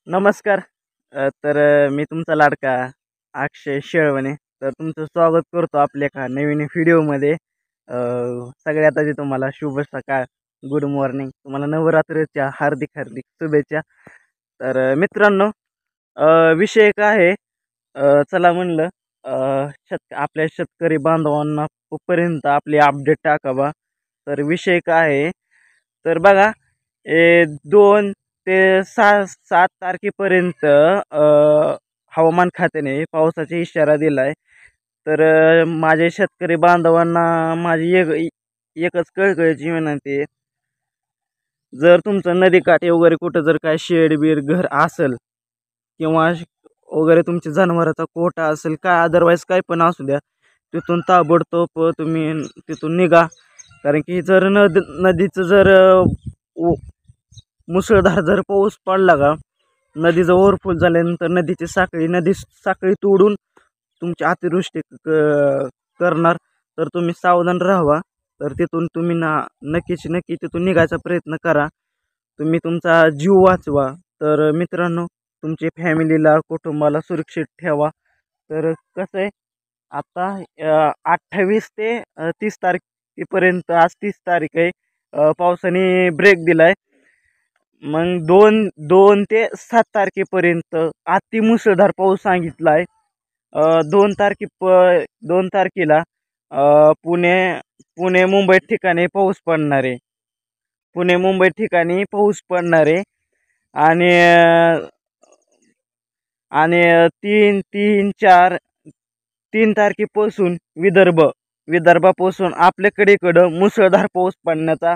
नमस्कार. मी तुमचा लाडका अक्षय शेळवणे. तर तुमचं स्वागत करतो आपल्या एका नवीन व्हिडिओमध्ये. सगळ्यात आधी तुम्हाला शुभ सकाळ, गुड मॉर्निंग. तुम्हाला नवरात्रीच्या हार्दिक हार्दिक शुभेच्छा. मित्रांनो, विषय काय आहे, चला म्हणलं आपल्या शेतकरी बांधवांना पर्यंत आपली अपडेट टाकावा. तर विषय काय आहे, तर बघा, 2 ते 7 तारखेपर्यंत हवामान खात्याने पावसाचा इशारा दिलाय. माझ्या शेतकरी बांधवांना माझी एकच कळकळीची विनंती आहे. जर तुमचं नदीकाठी वगैरे कुठं जर काय शेड बीड घर असेल किंवा वगैरे तुमच्या जनावराचा कोटा असेल, काय अदरवाईज काय पण असू द्या, तिथून ताबडतोब तुम्ही तिथून निघा. कारण की जर नदीचं जर मुसळधार जर पाऊस पडला का, नदीचं ओव्हरफ्लो झाल्यानंतर नदी साखळी तोडून तुमची अतिवृष्टी करणार. तर तुम्ही सावधान राहावा. तर तिथून तुम्ही नक्की तिथून निघायचा प्रयत्न करा. तुम्ही तुमचा जीव वाचवा. तर मित्रांनो, तुमच्या फॅमिलीला, कुटुंबाला सुरक्षित ठेवा. तर कसं आहे, आता 28 ते 30 तारखेपर्यंत, आज 30 तारीख आहे, पावसाने ब्रेक दिलाय. मग 2 ते 7 तारखेपर्यंत अतिमुसळधार पाऊस सांगितला आहे. 2 तारखेला पुणे पुणे मुंबई ठिकाणी पाऊस पडणार आहे. पुणे मुंबई ठिकाणी पाऊस पडणार आहे. आणि आणि 3 तारखेपासून विदर्भापासून आपल्याकडे मुसळधार पाऊस पडण्याचा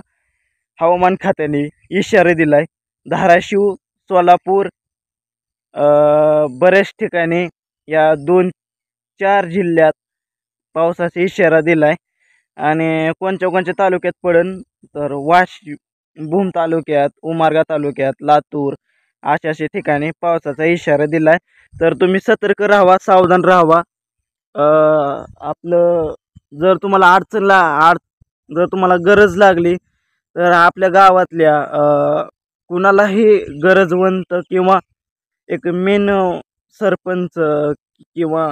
हवामान खात्याने इशारा दिलाय. धाराशिव, सोलापूर, बऱ्याच ठिकाणी या 2-4 जिल्ह्यात पावसाचा इशारा दिलाय. आणि कोणत्या तालुक्यात पडेल, तर भूम तालुक्यात, उमरगा तालुक्यात, लातूर, अशा ठिकाणी पावसाचा इशारा दिलाय. तर तुम्ही सतर्क राहावा, सावधान राहावा. आपलं जर तुम्हाला जर तुम्हाला गरज लागली, तर आपल्या गावातल्या कुणालाही गरजवंत किंवा एक मेन सरपंच किंवा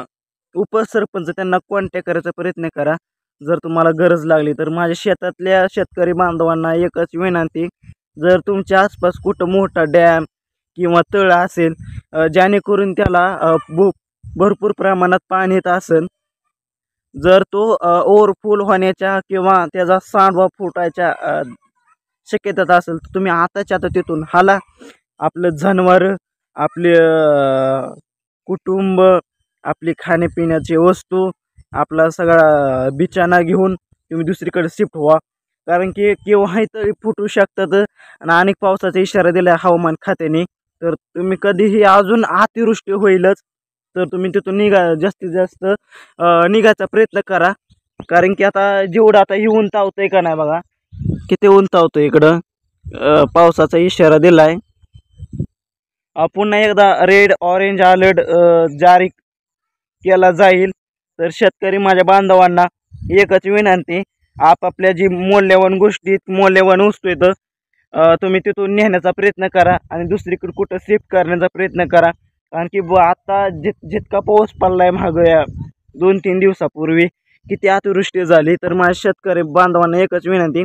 उपसरपंच, त्यांना कॉन्टॅक्ट करायचा प्रयत्न करा जर तुम्हाला गरज लागली. तर माझ्या शेतातल्या शेतकरी बांधवांना एकच विनंती, जर तुमच्या आसपास कुठं मोठा डॅम किंवा तळ असेल, जेणेकरून त्याला भरपूर प्रमाणात पाणी येत असेल, जर तो ओव्हरफ्लो होण्याच्या किंवा त्याचा सांडवा फुटायच्या शक्यता असेल, तर तुम्ही आताच्या आता तिथून हाला. आपलं जनावर, आपले कुटुंब, आपली खाण्यापिण्याची वस्तू, आपला सगळा बिछाना घेऊन तुम्ही दुसरीकडे शिफ्ट व्हा. कारण की केव्हाही तरी फुटू शकतात. आणि अनेक पावसाचा इशारा दिला हवामान खात्याने. तर तुम्ही कधीही अजून अतिवृष्टी होईलच, तर तुम्ही तिथून जास्तीत जास्त निघायचा प्रयत्न करा. कारण की आता जेवढं आता ही ऊन तावतंय का नाही बघा, किती ऊन तावतंय इकडं. पावसाचा इशारा दिलाय. पुन्हा एकदा रेड ऑरेंज अलर्ट जारी केला जाईल. तर शेतकरी माझ्या बांधवांना एकच विनंती, आपापल्या जी मौल्यवान वस्तू येतं, तुम्ही तिथून नेण्याचा प्रयत्न करा आणि दुसरीकडे कुठं शिफ्ट करण्याचा प्रयत्न करा. कारण की आता जितका पाऊस पडलाय या 2-3 दिवसापूर्वी, किती अतिवृष्टी झाली. तर माझ्या शेतकरी बांधवांना एकच विनंती,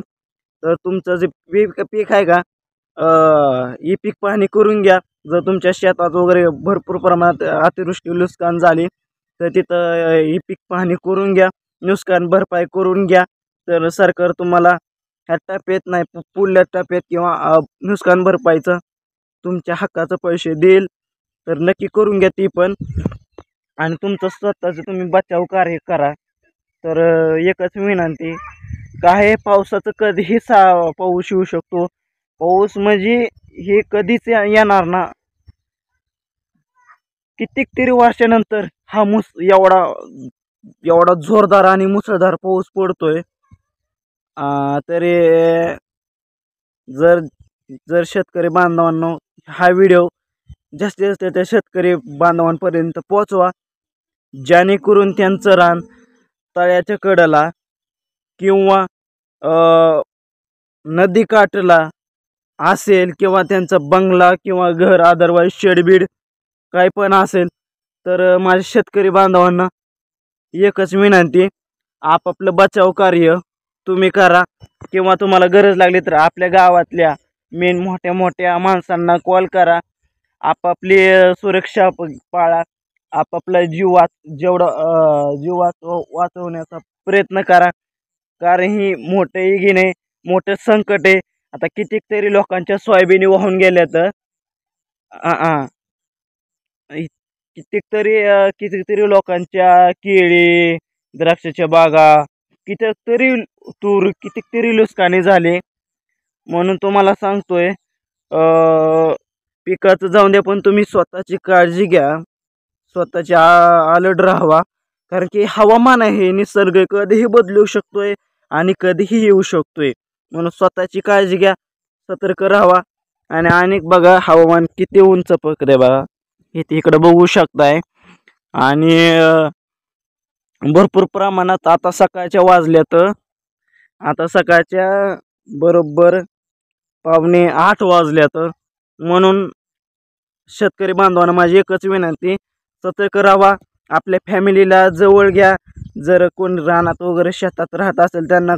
तर तुमचं जे पीक आहे का, ही पीक पाहणी करून घ्या. जर तुमच्या शेतात वगैरे भरपूर प्रमाणात अतिवृष्टी नुकसान झाली, तर तिथं ही पीक पाहणी करून घ्या, नुकसान भरपाई करून घ्या. तर सरकार तुम्हाला ह्या टप्प्यात नाही, पुढल्या टप्प्यात किंवा नुकसान भरपाईचं तुमच्या हक्काचं पैसे देईल. तर नक्की करून घ्या ती पण. आणि तुमचं स्वतःचं तुम्ही बचाव कार्य करा. तर एकच विनंती, काय पावसाचं कधीही पाऊस येऊ शकतो. पाऊस म्हणजे हे कधीच येणार ना, कितीक तरी वर्षानंतर हा एवढा जोरदार आणि मुसळधार पाऊस पडतोय. तरी जर शेतकरी बांधवांनो, हा व्हिडिओ जास्तीत जास्त त्या शेतकरी बांधवांपर्यंत पोहोचवा, जेणेकरून त्यांचं रान तळ्याच्या कडेला किंवा नदीकाठला असेल किंवा त्यांचा बंगला किंवा घर अदरवाईज शेडबीड काही पण असेल तर माझ्या शेतकरी बांधवांना एकच विनंती, आपापलं बचाव कार्य तुम्ही करा किंवा तुम्हाला गरज लागली तर आपल्या गावातल्या मेन मोठ्या मोठ्या माणसांना कॉल करा. आपापली सुरक्षा पाळा. आपापला जीव वाचवण्याचा प्रयत्न करा. कारण ही मोठं इगीने मोठं संकट आहे. आता कितीतरी लोकांच्या सोयाबीनी वाहून गेल्या तर कितीतरी लोकांच्या केळी द्राक्षाच्या बागा कितीतरी नुकसानी झाले. म्हणून तुम्हाला सांगतोय पिकाचं जाऊन द्या पण तुम्ही स्वतःची काळजी घ्या. स्वतःची अलर्ट राहावा. कारण की हवामान आहे, निसर्ग कधीही बदलू शकतोय आणि कधीही येऊ शकतोय. म्हणून स्वतःची काळजी घ्या, सतर्क राहावा. आणि अनेक बघा हवामान किती उंच पकडे बघा, इकडे बघू शकताय. आणि भरपूर प्रमाणात आता सकाळच्या बरोबर 7:45 वाजल्यात. म्हणून शेतकरी बांधवांना माझी एकच विनंती, सतर्क राहावा. आपल्या फॅमिलीला जवळ घ्या. जर कोण रानात वगैरे शेतात राहत असेल त्यांना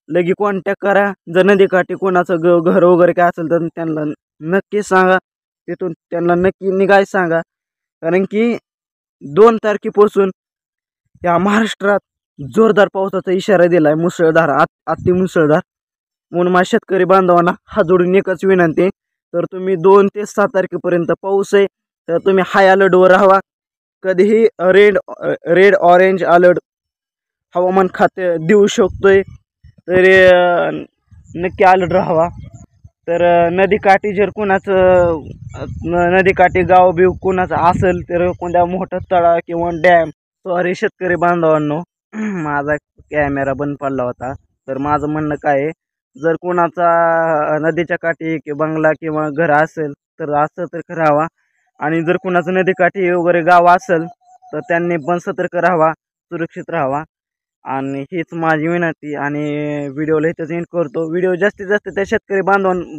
लगी कॉन्टॅक्ट करा. जर नदीकाठी कोणाचं घर वगैरे काय असेल तर त्यांना नक्की सांगा, तिथून त्यांना नक्की निघाय सांगा. कारण की 2 तारखेपासून या महाराष्ट्रात जोरदार पावसाचा इशारा दिला आहे, मुसळधार, अतिमुसळधार. म्हणून माझ्या शेतकरी बांधवांना हात जोडून एकच विनंती, तर तुम्ही 2 ते 6 तारखेपर्यंत पाऊस आहे तर तुम्ही हाय अलर्टवर राहावा. कधीही रेड ऑरेंज अलर्ट हवामान खाते देऊ शकतोय, तरी नक्की अलर्ट राहावा. तर नदीकाठी जर कोणाचं नदीकाठी गाव बिव कोणाचं असेल तर कोणत्या मोठं तळा किंवा डॅम, सॉरी शेतकरी बांधवांनो माझा कॅमेरा बंद पडला होता. तर माझं म्हणणं काय आहे, जर कोणाचा नदीच्या काठी किंवा बंगला किंवा घर असेल तर असं सतर्क राहावा. आणि जर कोणाचं नदीकाठी वगैरे गाव असेल तर त्यांनी पण सतर्क राहावा, सुरक्षित राहावा. आणि हीच माझी विनंती. आणि व्हिडिओला इथंच एंड करतो. व्हिडिओ जास्तीत जास्त त्या शेतकरी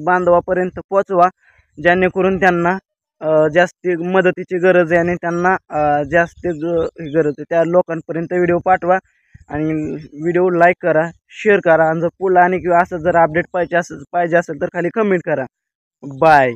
बांधवापर्यंत पोचवा, जेणेकरून त्यांना जास्ती मदतीची गरज आहे आणि त्यांना जास्त गरज आहे त्या लोकांपर्यंत व्हिडिओ पाठवा. आणि व्हिडिओ लाईक करा, शेअर करा. आणि जर पुढं आणि किंवा असं जर अपडेट पाहिजे असेल तर खाली कमेंट करा. बाय.